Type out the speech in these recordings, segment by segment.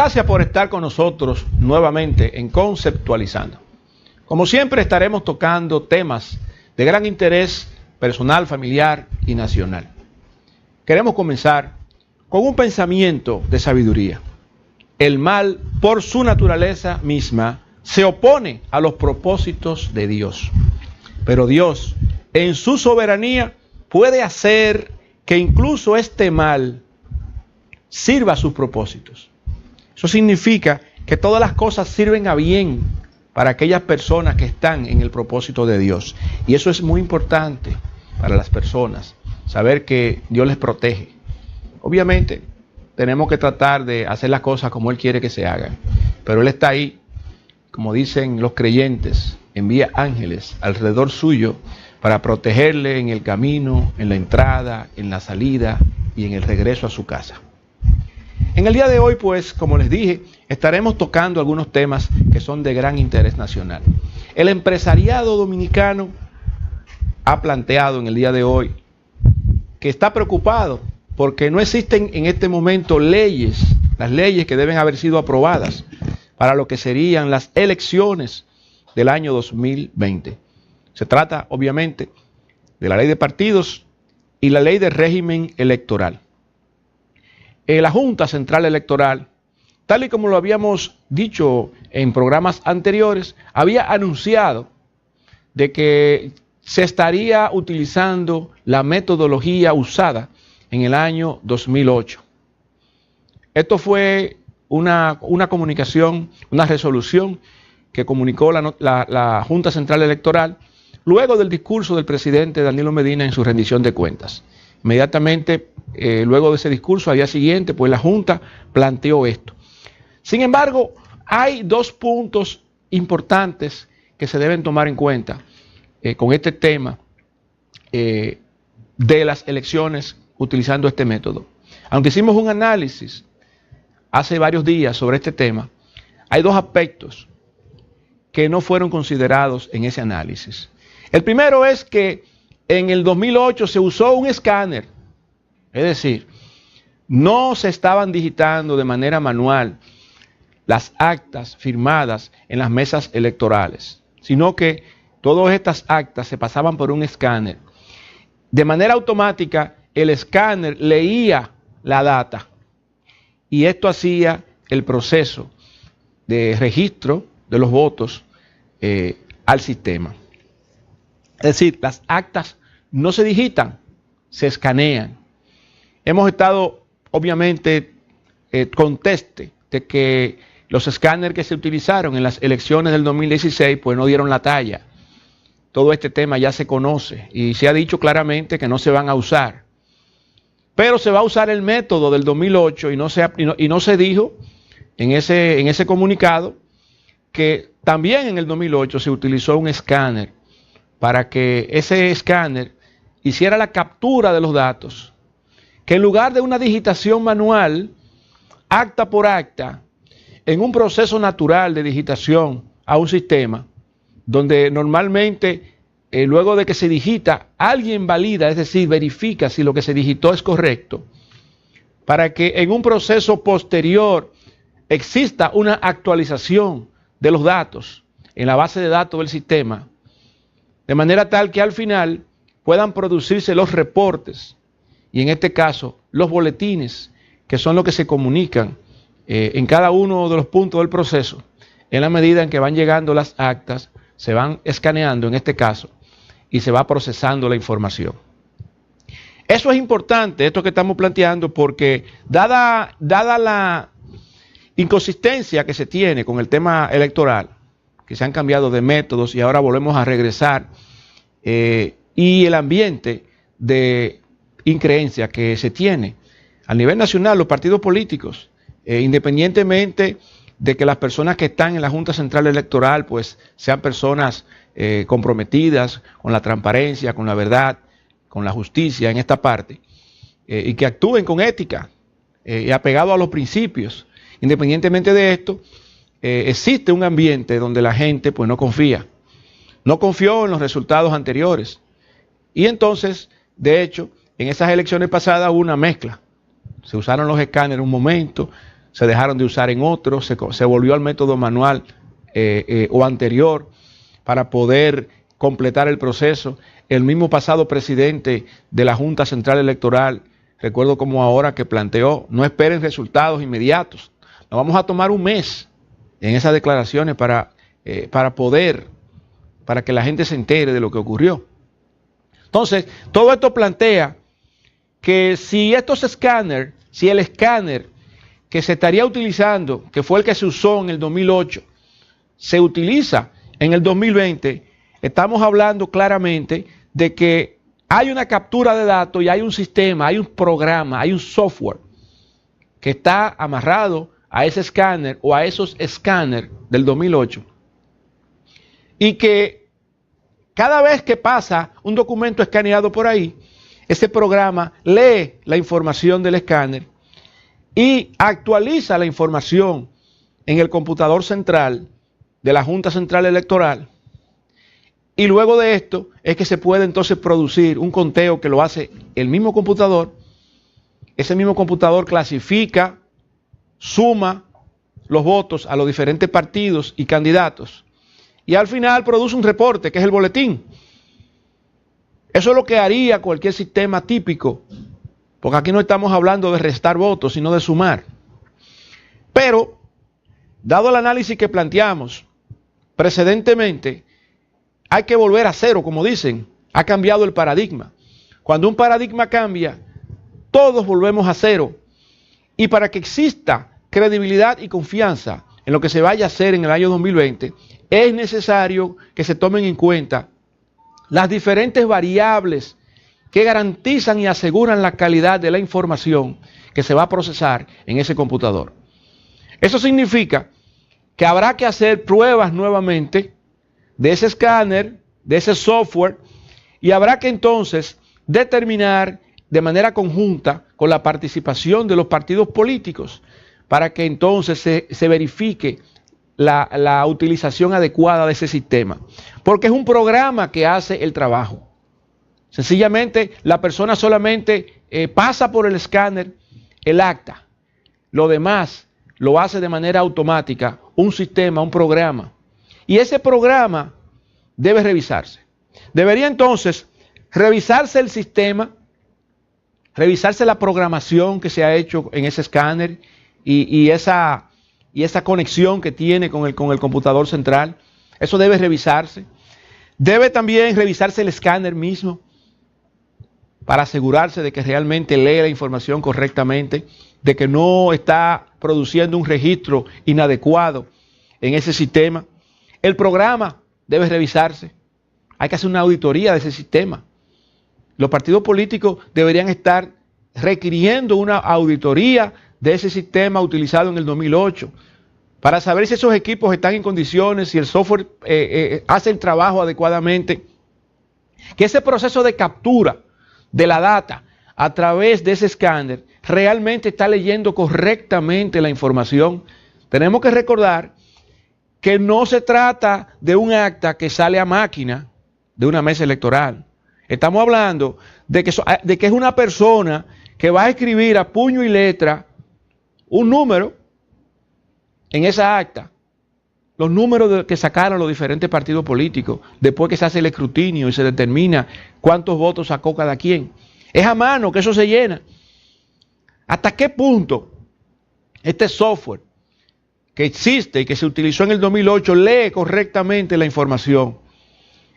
Gracias por estar con nosotros nuevamente en Conceptualizando. Como siempre estaremos tocando temas de gran interés personal, familiar y nacional. Queremos comenzar con un pensamiento de sabiduría. El mal, por su naturaleza misma, se opone a los propósitos de Dios. Pero Dios, en su soberanía, puede hacer que incluso este mal sirva a sus propósitos. Eso significa que todas las cosas sirven a bien para aquellas personas que están en el propósito de Dios. Y eso es muy importante para las personas, saber que Dios les protege. Obviamente, tenemos que tratar de hacer las cosas como Él quiere que se hagan. Pero Él está ahí, como dicen los creyentes, envía ángeles alrededor suyo para protegerle en el camino, en la entrada, en la salida y en el regreso a su casa. En el día de hoy, pues, como les dije, estaremos tocando algunos temas que son de gran interés nacional. El empresariado dominicano ha planteado en el día de hoy que está preocupado porque no existen en este momento leyes, las leyes que deben haber sido aprobadas para lo que serían las elecciones del año 2020. Se trata, obviamente, de la ley de partidos y la ley de régimen electoral. La Junta Central Electoral, tal y como lo habíamos dicho en programas anteriores, había anunciado de que se estaría utilizando la metodología usada en el año 2008. Esto fue una comunicación, una resolución que comunicó la Junta Central Electoral luego del discurso del presidente Danilo Medina en su rendición de cuentas. Inmediatamente, luego de ese discurso, al día siguiente, pues la Junta planteó esto. Sin embargo, hay dos puntos importantes que se deben tomar en cuenta con este tema de las elecciones utilizando este método. Aunque hicimos un análisis hace varios días sobre este tema, hay dos aspectos que no fueron considerados en ese análisis. El primero es que en el 2008 se usó un escáner, es decir, no se estaban digitando de manera manual las actas firmadas en las mesas electorales, sino que todas estas actas se pasaban por un escáner. De manera automática, el escáner leía la data y esto hacía el proceso de registro de los votos al sistema. Es decir, las actas no se digitan, se escanean. Hemos estado, obviamente, conteste de que los escáneres que se utilizaron en las elecciones del 2016, pues no dieron la talla. Todo este tema ya se conoce y se ha dicho claramente que no se van a usar. Pero se va a usar el método del 2008 y no se dijo en ese comunicado que también en el 2008 se utilizó un escáner para que ese escáner hiciera la captura de los datos, que en lugar de una digitación manual, acta por acta, en un proceso natural de digitación a un sistema, donde normalmente luego de que se digita, alguien valida, es decir, verifica si lo que se digitó es correcto, para que en un proceso posterior exista una actualización de los datos en la base de datos del sistema, de manera tal que al final puedan producirse los reportes y en este caso los boletines, que son los que se comunican en cada uno de los puntos del proceso. En la medida en que van llegando las actas, se van escaneando en este caso y se va procesando la información. Eso es importante, esto que estamos planteando, porque dada la inconsistencia que se tiene con el tema electoral, que se han cambiado de métodos y ahora volvemos a regresar, y el ambiente de increencia que se tiene a nivel nacional, los partidos políticos, independientemente de que las personas que están en la Junta Central Electoral pues sean personas comprometidas con la transparencia, con la verdad, con la justicia en esta parte, y que actúen con ética y apegado a los principios. Independientemente de esto, existe un ambiente donde la gente pues no confía. No confió en los resultados anteriores. Y entonces, de hecho, en esas elecciones pasadas hubo una mezcla. Se usaron los escáneres un momento, se dejaron de usar en otros, se volvió al método manual o anterior para poder completar el proceso. El mismo pasado presidente de la Junta Central Electoral, recuerdo como ahora que planteó, no esperen resultados inmediatos, nos vamos a tomar un mes en esas declaraciones para que la gente se entere de lo que ocurrió. Entonces, todo esto plantea que si estos escáneres, si el escáner que se estaría utilizando, que fue el que se usó en el 2008, se utiliza en el 2020, estamos hablando claramente de que hay una captura de datos y hay un sistema, hay un programa, hay un software que está amarrado a ese escáner o a esos escáneres del 2008 y que cada vez que pasa un documento escaneado por ahí, ese programa lee la información del escáner y actualiza la información en el computador central de la Junta Central Electoral. Y luego de esto es que se puede entonces producir un conteo que lo hace el mismo computador. Ese mismo computador clasifica, suma los votos a los diferentes partidos y candidatos. Y al final produce un reporte, que es el boletín. Eso es lo que haría cualquier sistema típico, porque aquí no estamos hablando de restar votos, sino de sumar. Pero, dado el análisis que planteamos precedentemente, hay que volver a cero, como dicen. Ha cambiado el paradigma. Cuando un paradigma cambia, todos volvemos a cero. Y para que exista credibilidad y confianza en lo que se vaya a hacer en el año 2020, es necesario que se tomen en cuenta las diferentes variables que garantizan y aseguran la calidad de la información que se va a procesar en ese computador. Eso significa que habrá que hacer pruebas nuevamente de ese escáner, de ese software, y habrá que entonces determinar de manera conjunta con la participación de los partidos políticos para que entonces se verifique la utilización adecuada de ese sistema. Porque es un programa que hace el trabajo. Sencillamente la persona solamente pasa por el escáner el acta. Lo demás lo hace de manera automática un sistema, un programa. Y ese programa debe revisarse. Debería entonces revisarse el sistema, revisarse la programación que se ha hecho en ese escáner y esa conexión que tiene con el computador central. Eso debe revisarse. Debe también revisarse el escáner mismo para asegurarse de que realmente lee la información correctamente, de que no está produciendo un registro inadecuado en ese sistema. El programa debe revisarse. Hay que hacer una auditoría de ese sistema. Los partidos políticos deberían estar requiriendo una auditoría de ese sistema utilizado en el 2008 para saber si esos equipos están en condiciones, si el software hace el trabajo adecuadamente, que ese proceso de captura de la data a través de ese escáner realmente está leyendo correctamente la información. Tenemos que recordar que no se trata de un acta que sale a máquina de una mesa electoral. Estamos hablando de que es una persona que va a escribir a puño y letra un número en esa acta, los números que sacaron los diferentes partidos políticos, después que se hace el escrutinio y se determina cuántos votos sacó cada quien. Es a mano que eso se llena. ¿Hasta qué punto este software que existe y que se utilizó en el 2008 lee correctamente la información?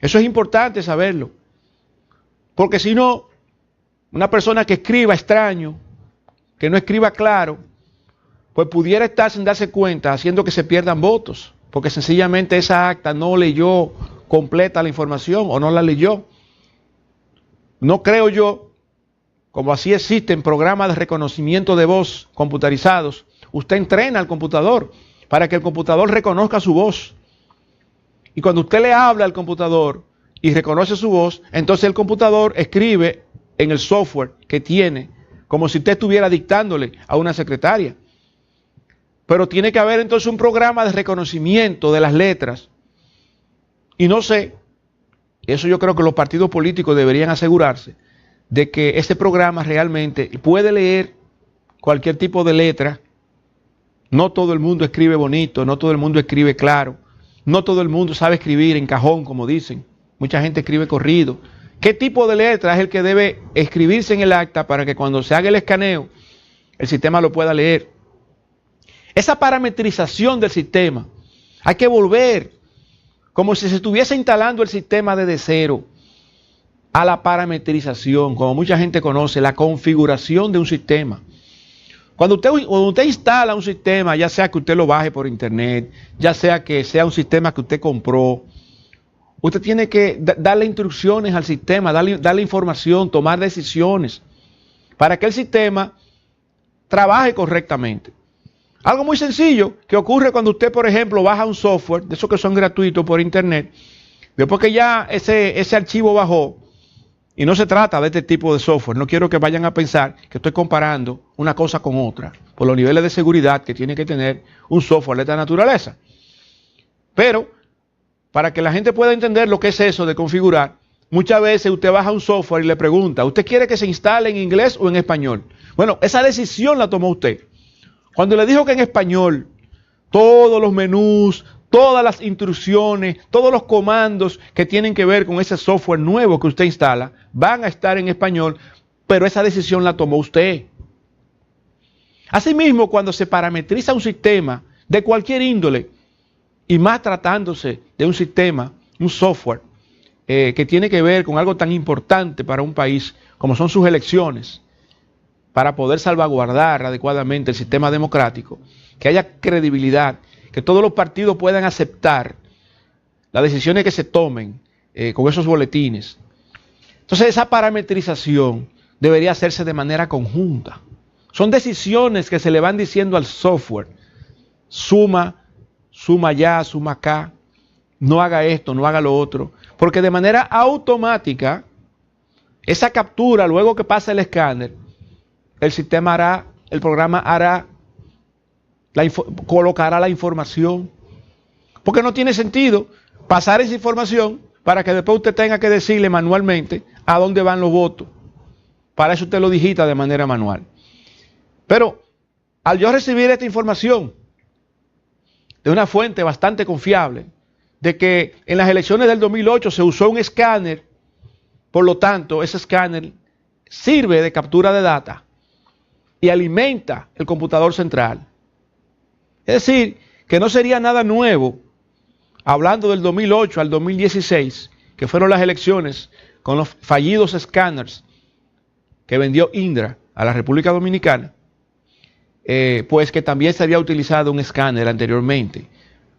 Eso es importante saberlo. Porque si no, una persona que escriba extraño, que no escriba claro, pues pudiera estar sin darse cuenta haciendo que se pierdan votos, porque sencillamente esa acta no leyó completa la información o no la leyó. No creo yo, como así existen programas de reconocimiento de voz computarizados, usted entrena al computador para que el computador reconozca su voz. Y cuando usted le habla al computador y reconoce su voz, entonces el computador escribe en el software que tiene, como si usted estuviera dictándole a una secretaria. Pero tiene que haber entonces un programa de reconocimiento de las letras. Y no sé, eso yo creo que los partidos políticos deberían asegurarse de que ese programa realmente puede leer cualquier tipo de letra No todo el mundo escribe bonito, no todo el mundo escribe claro, no todo el mundo sabe escribir en cajón, como dicen. Mucha gente escribe corrido. ¿Qué tipo de letra es el que debe escribirse en el acta para que cuando se haga el escaneo, el sistema lo pueda leer? Esa parametrización del sistema, hay que volver, como si se estuviese instalando el sistema desde cero, a la parametrización, como mucha gente conoce, la configuración de un sistema. Cuando usted instala un sistema, ya sea que usted lo baje por internet, ya sea que sea un sistema que usted compró, usted tiene que darle instrucciones al sistema, darle información, tomar decisiones, para que el sistema trabaje correctamente. Algo muy sencillo que ocurre cuando usted, por ejemplo, baja un software, de esos que son gratuitos por internet, después que ya ese archivo bajó, y no se trata de este tipo de software, no quiero que vayan a pensar que estoy comparando una cosa con otra, por los niveles de seguridad que tiene que tener un software de esta naturaleza. Pero, para que la gente pueda entender lo que es eso de configurar, muchas veces usted baja un software y le pregunta, ¿usted quiere que se instale en inglés o en español? Bueno, esa decisión la tomó usted. Cuando le dijo que en español, todos los menús, todas las instrucciones, todos los comandos que tienen que ver con ese software nuevo que usted instala, van a estar en español, pero esa decisión la tomó usted. Asimismo, cuando se parametriza un sistema de cualquier índole, y más tratándose de un sistema, un software, que tiene que ver con algo tan importante para un país como son sus elecciones, para poder salvaguardar adecuadamente el sistema democrático, que haya credibilidad, que todos los partidos puedan aceptar las decisiones que se tomen con esos boletines. Entonces esa parametrización debería hacerse de manera conjunta. Son decisiones que se le van diciendo al software. Suma allá, suma acá. No haga esto, no haga lo otro. Porque de manera automática, esa captura, luego que pasa el escáner, el sistema hará, el programa hará, colocará la información. Porque no tiene sentido pasar esa información para que después usted tenga que decirle manualmente a dónde van los votos. Para eso usted lo digita de manera manual. Pero al yo recibir esta información de una fuente bastante confiable, de que en las elecciones del 2008 se usó un escáner, por lo tanto ese escáner sirve de captura de data y alimenta el computador central. Es decir, que no sería nada nuevo, hablando del 2008 al 2016, que fueron las elecciones con los fallidos escáneres que vendió Indra a la República Dominicana, pues que también se había utilizado un escáner anteriormente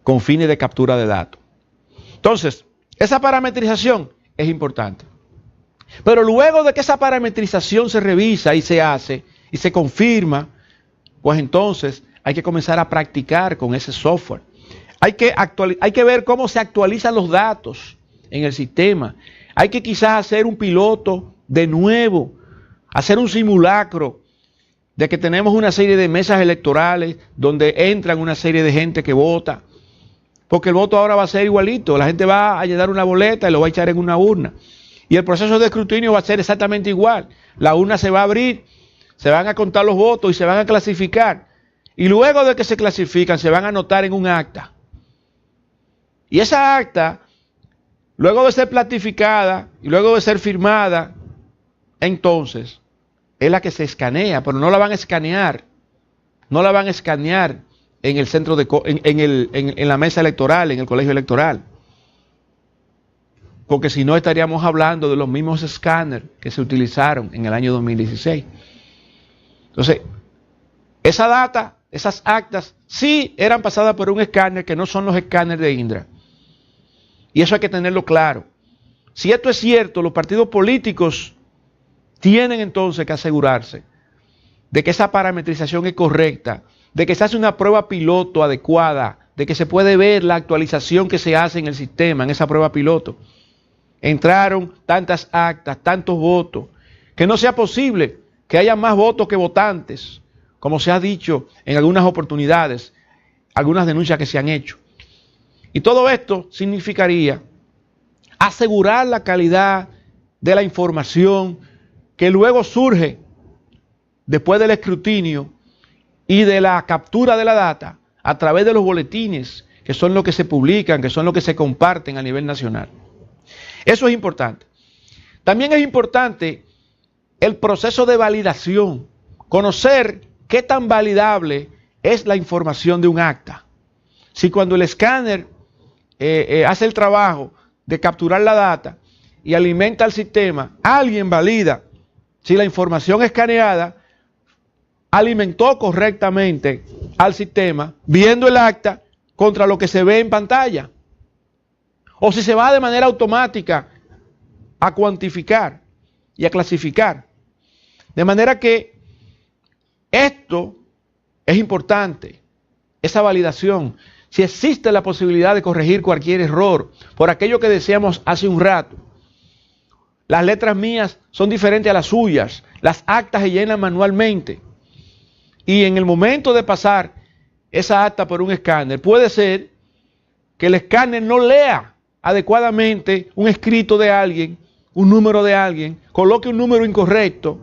con fines de captura de datos. Entonces, esa parametrización es importante. Pero luego de que esa parametrización se revisa y se hace y se confirma, pues entonces hay que comenzar a practicar con ese software. Hay que ver cómo se actualizan los datos en el sistema. Hay que quizás hacer un piloto de nuevo, hacer un simulacro de que tenemos una serie de mesas electorales donde entran una serie de gente que vota. Porque el voto ahora va a ser igualito. La gente va a llenar una boleta y lo va a echar en una urna. Y el proceso de escrutinio va a ser exactamente igual. La urna se va a abrir, se van a contar los votos y se van a clasificar. Y luego de que se clasifican, se van a anotar en un acta. Y esa acta, luego de ser platificada y luego de ser firmada, entonces es la que se escanea, pero no la van a escanear. No la van a escanear en el centro en la mesa electoral, en el colegio electoral. Porque si no estaríamos hablando de los mismos escáneres que se utilizaron en el año 2016. Entonces, esa data, esas actas, sí eran pasadas por un escáner que no son los escáneres de Indra. Y eso hay que tenerlo claro. Si esto es cierto, los partidos políticos tienen entonces que asegurarse de que esa parametrización es correcta, de que se hace una prueba piloto adecuada, de que se puede ver la actualización que se hace en el sistema, en esa prueba piloto. Entraron tantas actas, tantos votos, que no sea posible que haya más votos que votantes, como se ha dicho en algunas oportunidades, algunas denuncias que se han hecho. Y todo esto significaría asegurar la calidad de la información que luego surge después del escrutinio y de la captura de la data a través de los boletines, que son los que se publican, que son los que se comparten a nivel nacional. Eso es importante. También es importante el proceso de validación, conocer qué tan validable es la información de un acta. Si cuando el escáner hace el trabajo de capturar la data y alimenta el sistema, alguien valida si la información escaneada alimentó correctamente al sistema, viendo el acta contra lo que se ve en pantalla. O si se va de manera automática a cuantificar y a clasificar. De manera que esto es importante, esa validación. Si existe la posibilidad de corregir cualquier error, por aquello que decíamos hace un rato, las letras mías son diferentes a las suyas, las actas se llenan manualmente. Y en el momento de pasar esa acta por un escáner, puede ser que el escáner no lea adecuadamente un escrito de alguien, un número de alguien, coloque un número incorrecto,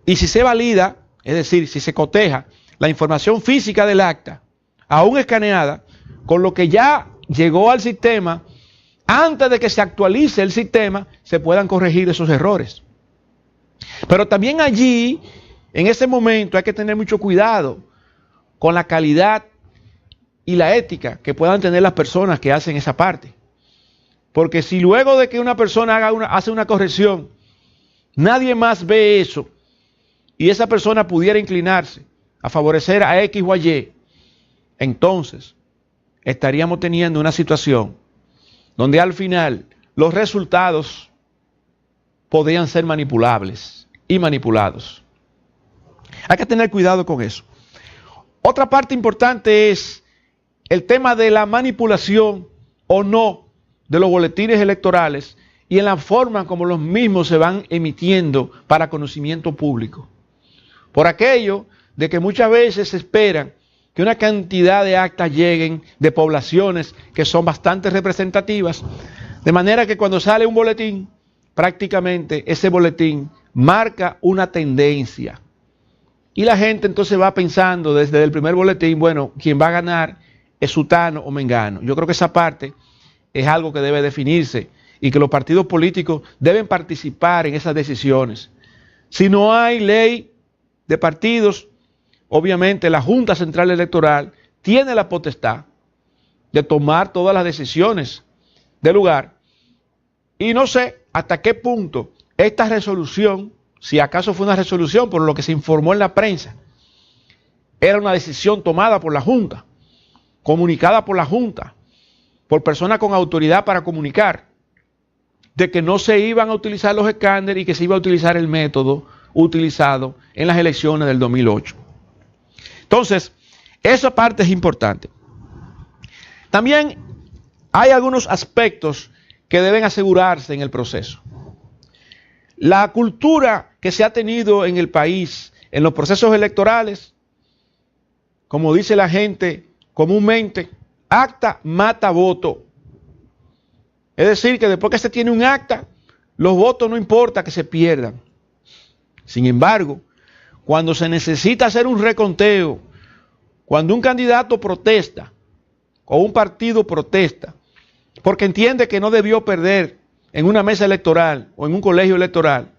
y si se valida, es decir, si se coteja la información física del acta, aún escaneada, con lo que ya llegó al sistema, antes de que se actualice el sistema, se puedan corregir esos errores. Pero también allí, en ese momento, hay que tener mucho cuidado con la calidad y la ética que puedan tener las personas que hacen esa parte. Porque si luego de que una persona hace una corrección, nadie más ve eso, y esa persona pudiera inclinarse a favorecer a X o a Y, entonces estaríamos teniendo una situación donde al final los resultados podrían ser manipulables y manipulados. Hay que tener cuidado con eso. Otra parte importante es el tema de la manipulación o no de los boletines electorales y en la forma como los mismos se van emitiendo para conocimiento público. Por aquello de que muchas veces se esperan que una cantidad de actas lleguen de poblaciones que son bastante representativas, de manera que cuando sale un boletín, prácticamente ese boletín marca una tendencia. Y la gente entonces va pensando desde el primer boletín, bueno, quien va a ganar es sutano o mengano. Yo creo que esa parte es algo que debe definirse y que los partidos políticos deben participar en esas decisiones. Si no hay ley de partidos, obviamente la Junta Central Electoral tiene la potestad de tomar todas las decisiones del lugar. Y no sé hasta qué punto esta resolución, si acaso fue una resolución por lo que se informó en la prensa, era una decisión tomada por la Junta, comunicada por la Junta, por personas con autoridad para comunicar, de que no se iban a utilizar los escáneres y que se iba a utilizar el método utilizado en las elecciones del 2008. Entonces, esa parte es importante. También hay algunos aspectos que deben asegurarse en el proceso. La cultura que se ha tenido en el país en los procesos electorales, como dice la gente comúnmente, acta mata voto. Es decir, que después que se tiene un acta, los votos no importa que se pierdan. Sin embargo, cuando se necesita hacer un reconteo, cuando un candidato protesta o un partido protesta porque entiende que no debió perder en una mesa electoral o en un colegio electoral,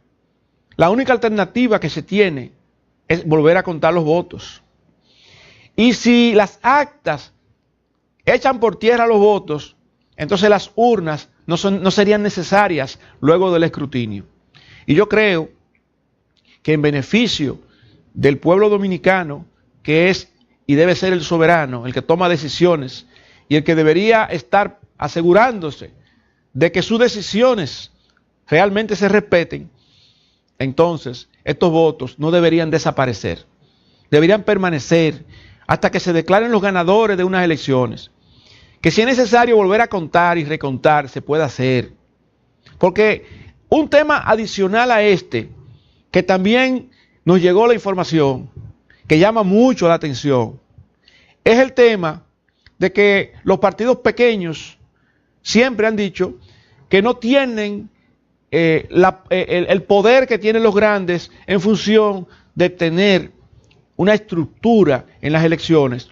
la única alternativa que se tiene es volver a contar los votos. Y si las actas echan por tierra los votos, entonces las urnas no serían necesarias luego del escrutinio. Y yo creo que en beneficio del pueblo dominicano, que es y debe ser el soberano, el que toma decisiones y el que debería estar asegurándose de que sus decisiones realmente se respeten, entonces estos votos no deberían desaparecer, deberían permanecer hasta que se declaren los ganadores de unas elecciones. Que si es necesario volver a contar y recontar, se puede hacer. Porque un tema adicional a este, que también nos llegó la información, que llama mucho la atención, es el tema de que los partidos pequeños siempre han dicho que no tienen el poder que tienen los grandes en función de tener una estructura en las elecciones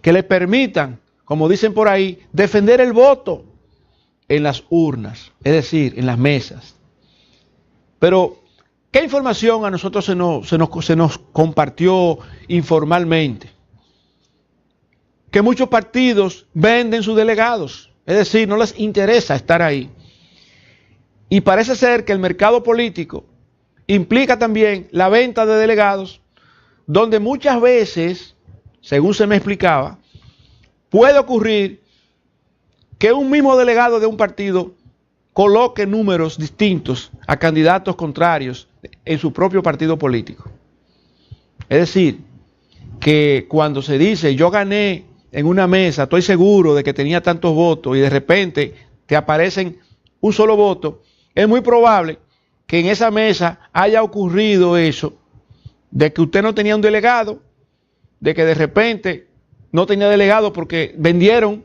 que le permitan, como dicen por ahí, defender el voto en las urnas, es decir, en las mesas. Pero, ¿qué información a nosotros se nos compartió informalmente? Que muchos partidos venden sus delegados, es decir, no les interesa estar ahí. Y parece ser que el mercado político implica también la venta de delegados, donde muchas veces, según se me explicaba, puede ocurrir que un mismo delegado de un partido coloque números distintos a candidatos contrarios en su propio partido político. Es decir, que cuando se dice yo gané en una mesa, estoy seguro de que tenía tantos votos y de repente te aparecen un solo voto, es muy probable que en esa mesa haya ocurrido eso, de que usted no tenía un delegado, de que de repente no tenía delegado porque vendieron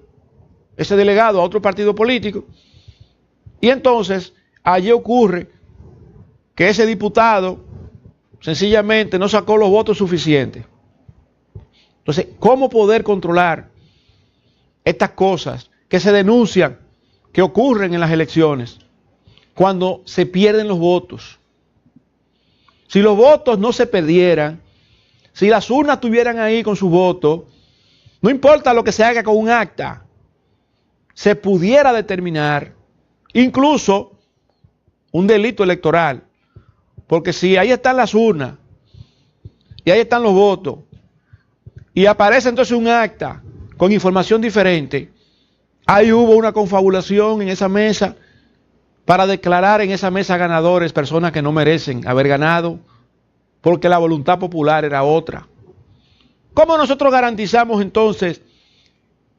ese delegado a otro partido político, y entonces allí ocurre que ese diputado sencillamente no sacó los votos suficientes. Entonces, ¿cómo poder controlar estas cosas que se denuncian, que ocurren en las elecciones, cuando se pierden los votos? Si los votos no se perdieran, si las urnas estuvieran ahí con su voto, no importa lo que se haga con un acta, se pudiera determinar incluso un delito electoral. Porque si ahí están las urnas y ahí están los votos y aparece entonces un acta con información diferente, ahí hubo una confabulación en esa mesa para declarar en esa mesa ganadores personas que no merecen haber ganado porque la voluntad popular era otra. ¿Cómo nosotros garantizamos entonces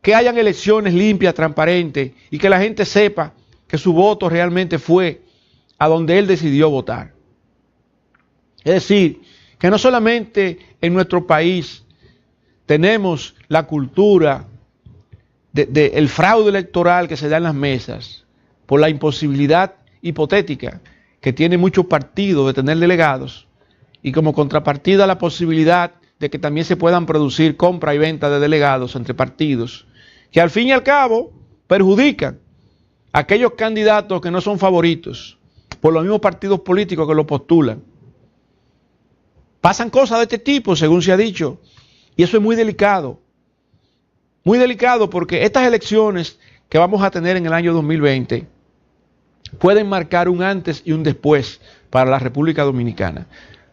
que hayan elecciones limpias, transparentes y que la gente sepa que su voto realmente fue a donde él decidió votar? Es decir, que no solamente en nuestro país tenemos la cultura del fraude electoral que se da en las mesas por la imposibilidad hipotética que tienen muchos partidos de tener delegados y como contrapartida la posibilidad de que también se puedan producir compra y venta de delegados entre partidos que al fin y al cabo perjudican a aquellos candidatos que no son favoritos por los mismos partidos políticos que lo postulan. Pasan cosas de este tipo, según se ha dicho, y eso es muy delicado porque estas elecciones que vamos a tener en el año 2020 pueden marcar un antes y un después para la República Dominicana.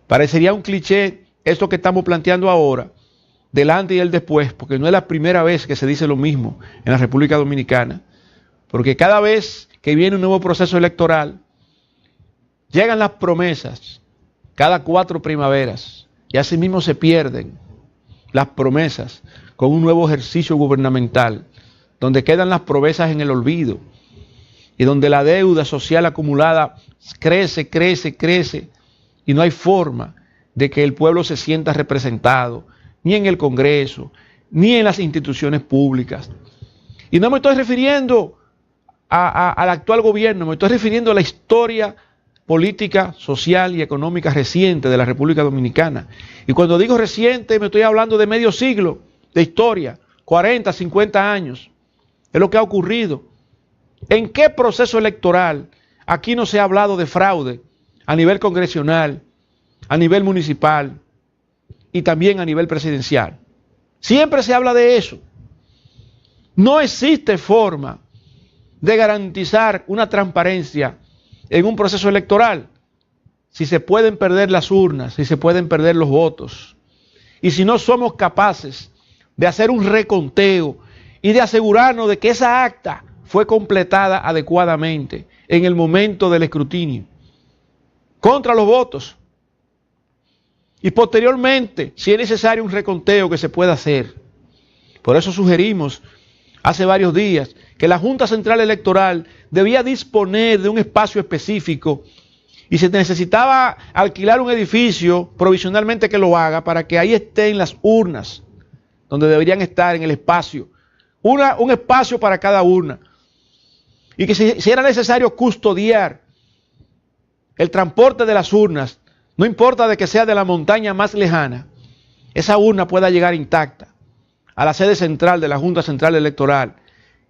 Parecería un cliché esto que estamos planteando ahora, del antes y el después, porque no es la primera vez que se dice lo mismo en la República Dominicana, porque cada vez que viene un nuevo proceso electoral, llegan las promesas cada 4 primaveras y así mismo se pierden las promesas con un nuevo ejercicio gubernamental, donde quedan las promesas en el olvido y donde la deuda social acumulada crece y no hay forma de que el pueblo se sienta representado, ni en el Congreso, ni en las instituciones públicas. Y no me estoy refiriendo al actual gobierno, me estoy refiriendo a la historia política, social y económica reciente de la República Dominicana. Y cuando digo reciente, me estoy hablando de medio siglo de historia, 40, 50 años. Es lo que ha ocurrido. ¿En qué proceso electoral aquí no se ha hablado de fraude a nivel congresional, a nivel municipal y también a nivel presidencial? Siempre se habla de eso. No existe forma de garantizar una transparencia en un proceso electoral si se pueden perder las urnas, si se pueden perder los votos y si no somos capaces de hacer un reconteo y de asegurarnos de que esa acta fue completada adecuadamente en el momento del escrutinio contra los votos. Y posteriormente, si es necesario un reconteo que se pueda hacer. Por eso sugerimos hace varios días que la Junta Central Electoral debía disponer de un espacio específico y se necesitaba alquilar un edificio provisionalmente que lo haga para que ahí estén las urnas donde deberían estar en el espacio. Un espacio para cada urna. Y que si era necesario custodiar el transporte de las urnas, no importa de que sea de la montaña más lejana, esa urna pueda llegar intacta a la sede central de la Junta Central Electoral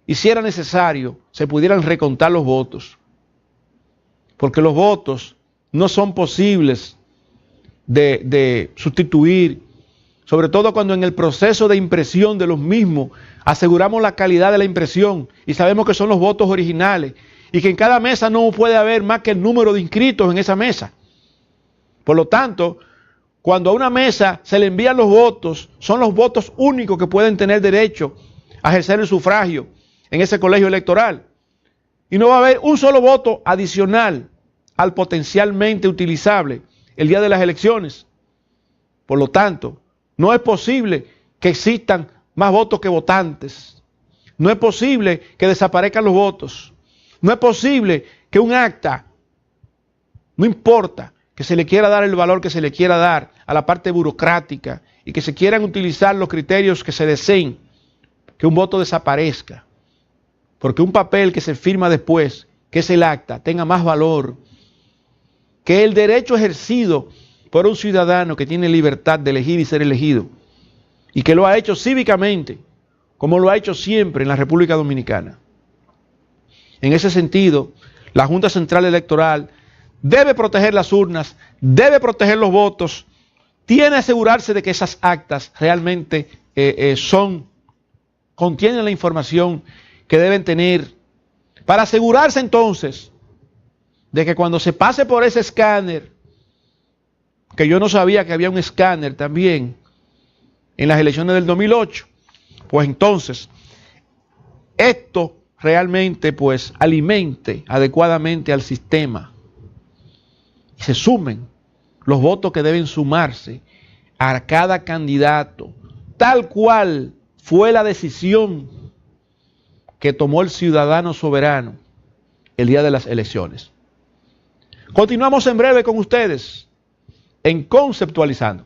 y, si era necesario, se pudieran recontar los votos. Porque los votos no son posibles de sustituir, sobre todo cuando en el proceso de impresión de los mismos aseguramos la calidad de la impresión y sabemos que son los votos originales y que en cada mesa no puede haber más que el número de inscritos en esa mesa. Por lo tanto, cuando a una mesa se le envían los votos, son los votos únicos que pueden tener derecho a ejercer el sufragio en ese colegio electoral. Y no va a haber un solo voto adicional al potencialmente utilizable el día de las elecciones. Por lo tanto, no es posible que existan más votos que votantes. No es posible que desaparezcan los votos. No es posible que un acta, no importa que se le quiera dar el valor que se le quiera dar a la parte burocrática y que se quieran utilizar los criterios que se deseen, que un voto desaparezca. Porque un papel que se firma después, que es el acta, tenga más valor que el derecho ejercido por un ciudadano que tiene libertad de elegir y ser elegido, y que lo ha hecho cívicamente, como lo ha hecho siempre en la República Dominicana. En ese sentido, la Junta Central Electoral debe proteger las urnas, debe proteger los votos, tiene que asegurarse de que esas actas realmente contienen la información que deben tener, para asegurarse entonces de que cuando se pase por ese escáner, que yo no sabía que había un escáner también en las elecciones del 2008, pues entonces esto realmente pues alimente adecuadamente al sistema y se sumen los votos que deben sumarse a cada candidato, tal cual fue la decisión que tomó el ciudadano soberano el día de las elecciones. Continuamos en breve con ustedes en Conceptualizando.